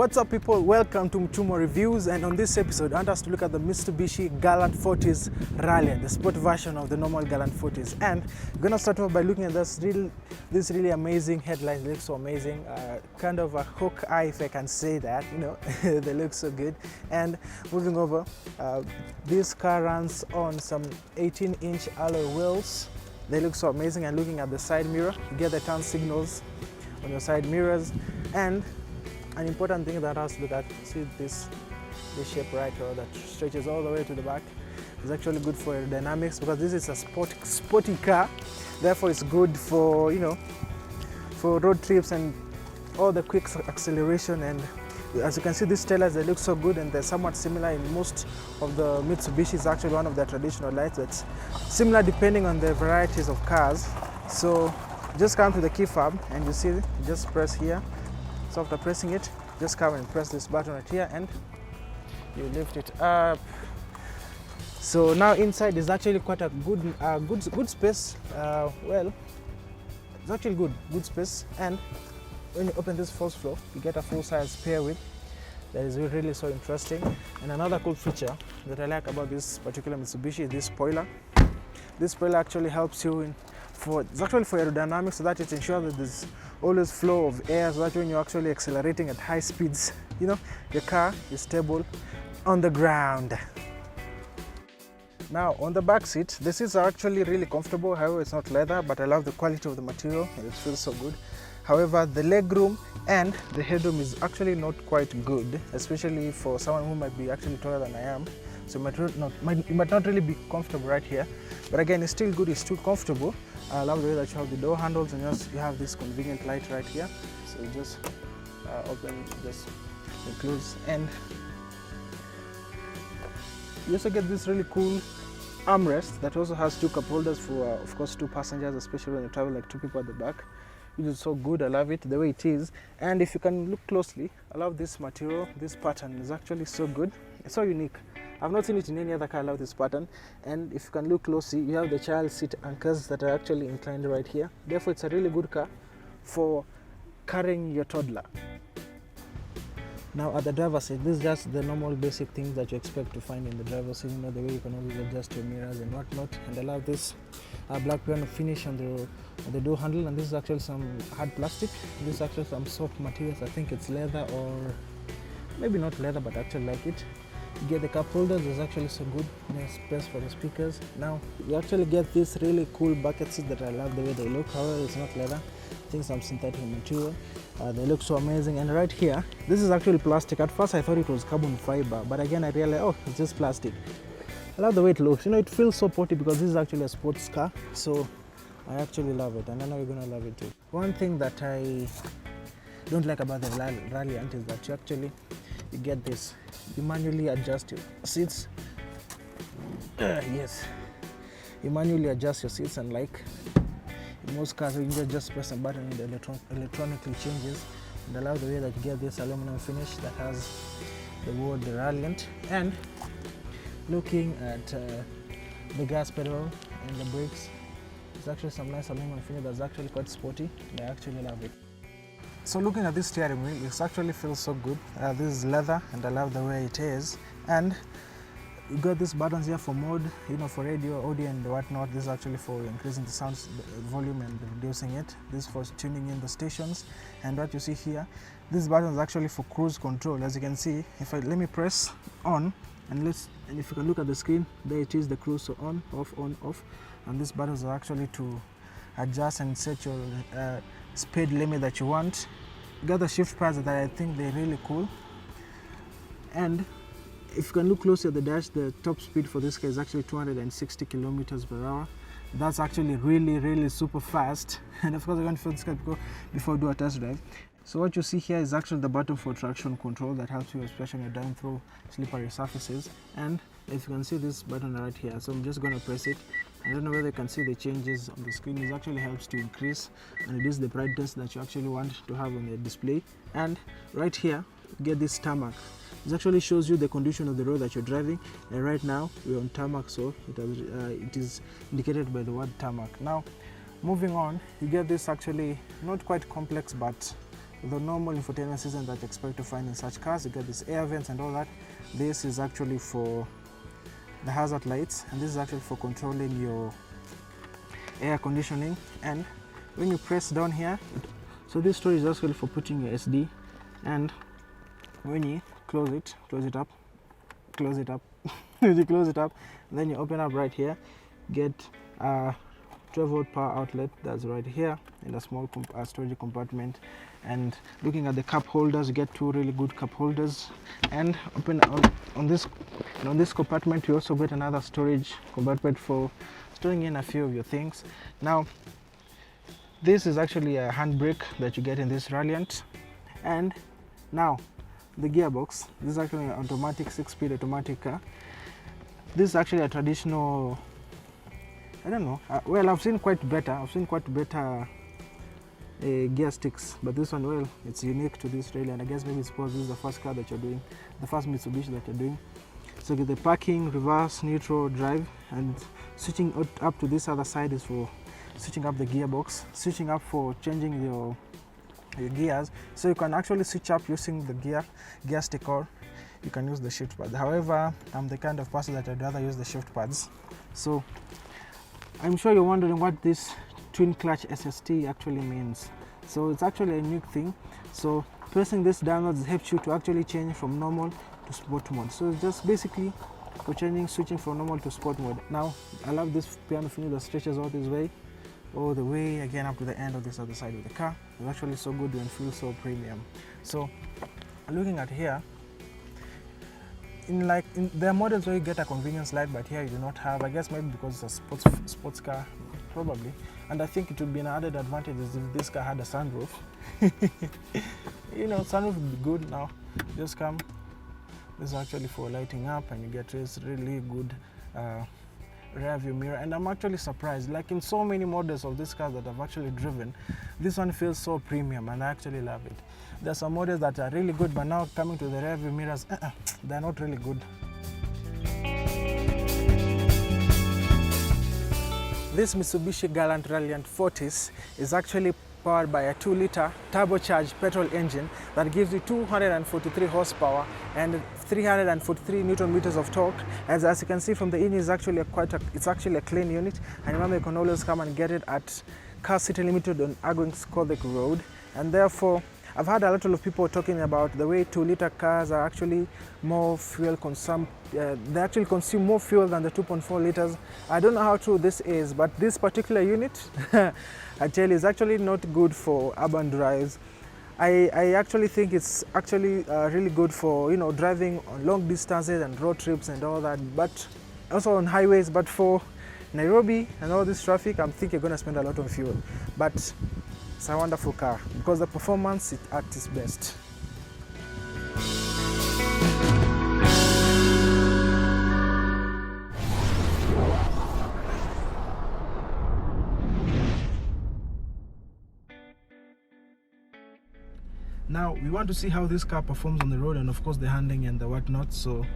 What's up, people? Welcome to Mtumo Reviews, and on this episode I want us to look at the Mitsubishi Galant Fortis Ralliart, the sport version of the normal Galant Fortis. And we're gonna start off by looking at this really amazing headlights. They look so amazing, kind of a hook eye, if I can say that. You know, they look so good. And moving over, this car runs on some 18-inch alloy wheels. They look so amazing. And looking at the side mirror, you get the turn signals on your side mirrors. And an important thing that I have to look at, see this shape right here that stretches all the way to the back. It's actually good for aerodynamics because this is a sporty car. Therefore, it's good for, you know, for road trips and all the quick acceleration. And as you can see, these taillights, they look so good, and they're somewhat similar in most of the Mitsubishi. It's actually one of their traditional lights that's similar depending on the varieties of cars. So just come to the key fob and you see, just press here. So after pressing it, just come and press this button right here and you lift it up. So now inside is actually quite a good space. Well, it's actually good space. And when you open this first floor, you get a full-size spare wheel. That is really so interesting. And another cool feature that I like about this particular Mitsubishi is this spoiler. This spoiler actually helps you it's actually for aerodynamics, so that it ensures that there's always flow of air, so that when you're actually accelerating at high speeds, you know, your car is stable on the ground. Now on the back seat, the seats are actually really comfortable. However, it's not leather, but I love the quality of the material and it feels so good. However, the legroom and the headroom is actually not quite good, especially for someone who might be actually taller than I am. So you might not really be comfortable right here. But again, it's still good, it's still comfortable. I love the way that you have the door handles and you have this convenient light right here. So you just open, just close, and you also get this really cool armrest that also has two cup holders for, of course, two passengers, especially when you travel like two people at the back. It is so good. I love it the way it is. And if you can look closely, I love this material. This pattern is actually so good. It's so unique. I've not seen it in any other car. I love this pattern. And if you can look closely, you have the child seat anchors that are actually inclined right here. Therefore, it's a really good car for carrying your toddler. Now at the driver's seat, this is just the normal basic things that you expect to find in the driver's seat. You know, the way you can always adjust your mirrors and whatnot. And I love this black piano finish on the door handle. And this is actually some hard plastic. This is actually some soft materials. I think it's leather, or maybe not leather, but I actually like it. You get the cup holders, is actually so good. Nice space for the speakers. Now you actually get this really cool bucket seat that I love the way they look. However, it's not leather. I think some synthetic material. They look so amazing. And right here, this is actually plastic. At first I thought it was carbon fiber, but again I realized, oh, it's just plastic. I love the way it looks. You know, it feels so sporty because this is actually a sports car. So I actually love it, and I know you're gonna love it too. One thing that I don't like about the Ralliart is that you get this. You manually adjust your seats. Yes, you manually adjust your seats, and like in most cars, you can just press a button and it electronically changes. And I love the way that you get this aluminum finish that has the word Ralliart. And looking at the gas pedal and the brakes, it's actually some nice aluminum finish that's actually quite sporty. I actually love it. So looking at this steering wheel, it actually feels so good. This is leather, and I love the way it is. And you got these buttons here for mode, you know, for radio, audio, and whatnot. This is actually for increasing the sound volume and reducing it. This is for tuning in the stations. And what you see here, this button is actually for cruise control. As you can see, let me press on, and if you can look at the screen, there it is, the cruise, so on, off. And these buttons are actually to adjust and set your speed limit that you want. You got the shift pads that I think they're really cool. And if you can look closely at the dash, the top speed for this car is actually 260 kilometers per hour. That's actually really super fast. And of course, I'm going to feel this car before we do a test drive. So what you see here is actually the button for traction control that helps you, especially when you're down through slippery surfaces. And if you can see this button right here, so I'm just going to press it. I don't know whether you can see the changes on the screen. It actually helps to increase and reduce the brightness that you actually want to have on the display. And right here, you get this tarmac. It actually shows you the condition of the road that you're driving. And right now, we're on tarmac, so it is indicated by the word tarmac. Now, moving on, you get this actually not quite complex, but the normal infotainment system that you expect to find in such cars. You get this air vents and all that. This is actually for the hazard lights, and this is actually for controlling your air conditioning. And when you press down here, so this storage is actually for putting your SD, and when you close it up, when you close it up, then you open up right here, get a 12-volt power outlet that's right here in a small storage compartment. And looking at the cup holders, you get two really good cup holders, and open on this compartment you also get another storage compartment for storing in a few of your things. Now this is actually a handbrake that you get in this Ralliart. And now the gearbox, this is actually an automatic 6-speed automatic car. This is actually a traditional, I don't know, well, I've seen quite better gear sticks, but this one, well, it's unique to this Ralliart, and I guess maybe it's because this is the first car that you're doing, the first Mitsubishi that you're doing. So get the parking, reverse, neutral, drive, and switching up to this other side is for switching up the gearbox, switching up for changing your gears. So you can actually switch up using the gear stick, or you can use the shift pad. However, I'm the kind of person that I'd rather use the shift pads. So I'm sure you're wondering what this twin clutch SST actually means. So it's actually a unique thing. So pressing this downwards helps you to actually change from normal to sport mode. So it's just basically for switching from normal to sport mode. Now I love this piano finish that stretches all the way again up to the end of this other side of the car. It's actually so good and feels so premium. So looking at here, there are models where you get a convenience light, but here you do not have. I guess maybe because it's a sports car, probably. And I think it would be an added advantage if this car had a sunroof. You know, sunroof would be good. Now just come, this is actually for lighting up, and you get this really good rear view mirror. And I'm actually surprised, like in so many models of this car that I've actually driven, this one feels so premium, and I actually love it. There are some models that are really good, but now coming to the rear view mirrors, they're not really good. This Mitsubishi Galant Ralliart Fortis is actually powered by a 2-liter turbocharged petrol engine that gives you 243 horsepower and 343 Newton meters of torque. As you can see from the engine, is actually it's actually a clean unit. And remember, you can always come and get it at Car City Limited on Agwing-Skodek Road. And therefore, I've heard a lot of people talking about the way 2-liter cars are actually more fuel they actually consume more fuel than the 2.4 liters. I don't know how true this is, but this particular unit, I tell you, is actually not good for urban drives. I actually think it's actually really good for, you know, driving on long distances and road trips and all that, but also on highways. But for Nairobi and all this traffic, I think you're going to spend a lot on fuel. But it's a wonderful car because the performance is at its best. Now we want to see how this car performs on the road, and of course the handling and the whatnot, so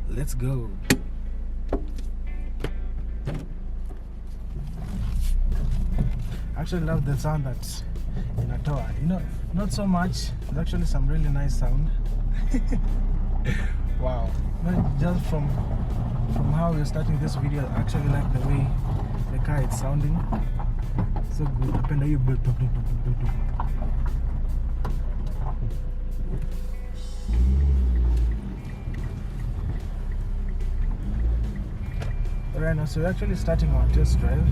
let's go. I actually love the sound that's in a tower. You know, not so much. There's actually some really nice sound. Wow. But just from how we're starting this video, I actually like the way the car is sounding. So good. Alright, now so we're actually starting our test drive,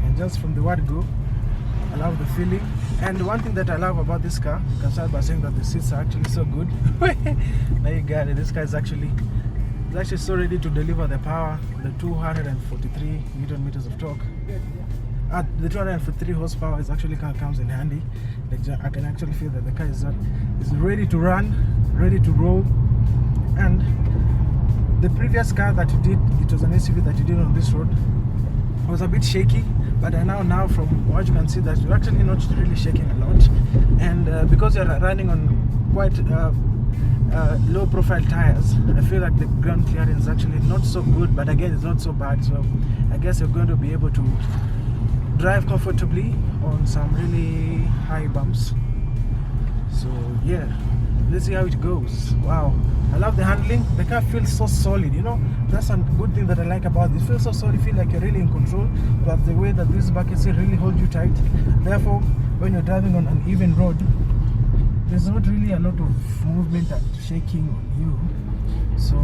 and just from the word go, I love the feeling. And one thing that I love about this car, you can start by saying that the seats are actually so good. Now you got it. This car is actually so ready to deliver the power, the 243 Newton meters of torque. The 243 horsepower is actually comes in handy. I can actually feel that the car is ready to run, ready to roll. And the previous car that you did, it was an SUV that you did on this road, was a bit shaky, but now from what you can see, that you're actually not really shaking a lot. And because you're running on quite low profile tires, I feel like the ground clearance is actually not so good, but again it's not so bad. So I guess you're going to be able to drive comfortably on some really high bumps. So yeah, let's see how it goes. Wow, I love the handling. The car feels so solid, you know. That's a good thing that I like about it. It feels so solid. You feel like you're really in control, but the way that this bucket seat really hold you tight. Therefore, when you're driving on an even road, there's not really a lot of movement and shaking on you. So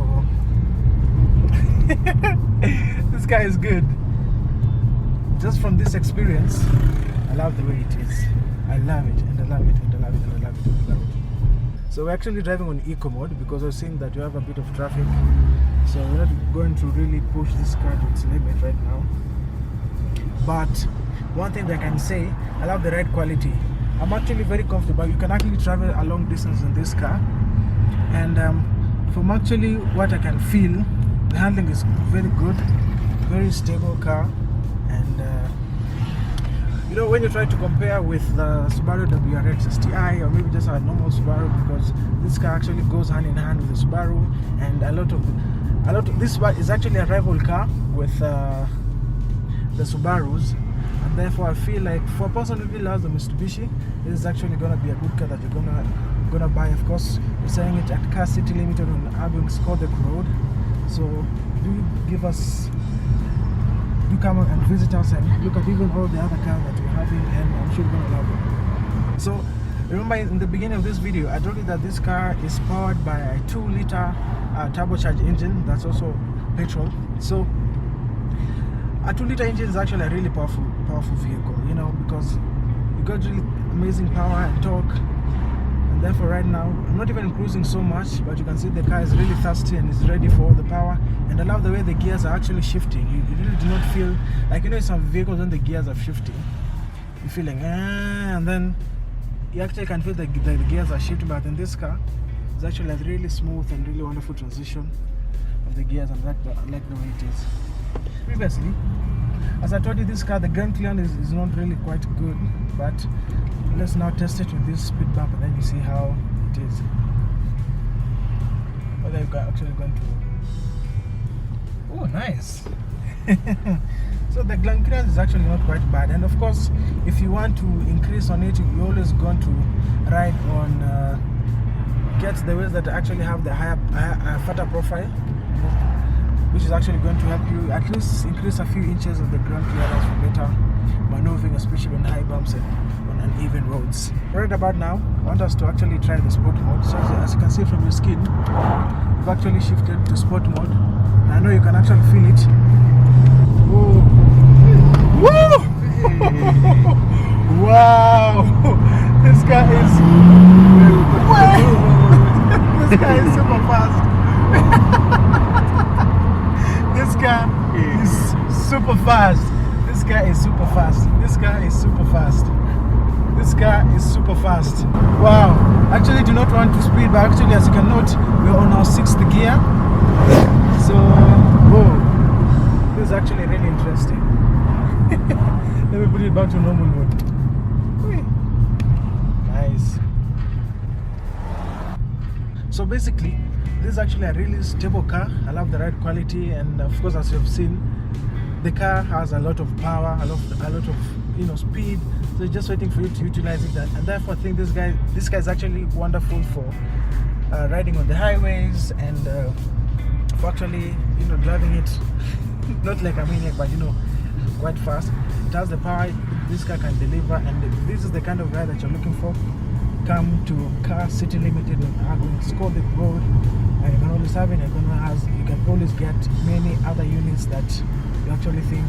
this guy is good. Just from this experience, I love the way it is. I love it, and I love it, and I love it, and I love it, and I love it. So we're actually driving on eco mode because we're seeing that we have a bit of traffic. So we're not going to really push this car to its limit right now. But one thing that I can say, I love the ride quality. I'm actually very comfortable. You can actually travel a long distance in this car. And from actually what I can feel, the handling is very good, very stable car. And you know, when you try to compare with the Subaru WRX STI or maybe just a normal Subaru, because this car actually goes hand in hand with the Subaru, and a lot of this is actually a rival car with the Subarus, and therefore I feel like for a person who really loves the Mitsubishi, this is actually gonna be a good car that you're gonna buy. Of course, we're selling it at Car City Limited on Abu Skodek Road. So do come and visit us and look at even all the other cars that we're having, and I'm sure you're gonna love it. So remember, in the beginning of this video, I told you that this car is powered by a 2-liter turbocharged engine that's also petrol. So a 2-liter engine is actually a really powerful vehicle, you know, because you got really amazing power and torque. And therefore right now, I'm not even cruising so much, but you can see the car is really thirsty and is ready for all the power. And I love the way the gears are actually shifting. You really do not feel like, you know, in some vehicles when the gears are shifting, you feel like, and then you actually can feel the gears are shifting. But in this car, it's actually a really smooth and really wonderful transition of the gears, and I like the way it is. Previously, as I told you, this car, the ground clearance is not really quite good, but let's now test it with this speed bump, and then you see how it is. Whether you're actually going to... Oh, nice. So the ground clearance is actually not quite bad, and of course, if you want to increase on it, you're always going to ride on get the wheels that actually have the higher fatter profile, which is actually going to help you at least increase a few inches of the ground clearance for better maneuvering, especially on high bumps and on uneven roads. Right about now, I want us to actually try the sport mode. So as you can see from your screen, we've actually shifted to sport mode. And I know you can actually feel it. Whoa. Woo! Wow! This guy is... This guy is super fast. This guy is super fast. This guy is super fast. This guy is super fast. This guy is super fast. Wow. Actually, do not want to speed, but actually, as you can note, we're on our 6th gear. So, whoa. This is actually really interesting. Let me put it back to normal mode. Nice. So basically, this is actually a really stable car. I love the ride quality, and of course, as you've seen, the car has a lot of power, a lot of speed. So it's just waiting for you to utilize it, and therefore I think this guy is actually wonderful for riding on the highways, and for actually driving it not like a maniac, but quite fast. It has the power this car can deliver, and if this is the kind of ride that you're looking for, come to Car City Limited on Agon Skodek Road, and you can always have it. You can always get many other units that you actually think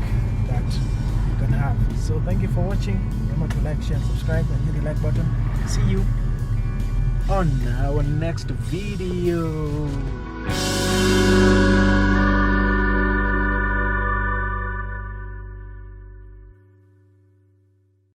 that you can have. So thank you for watching. Remember to like, share, and subscribe, and hit the like button. See you on our next video.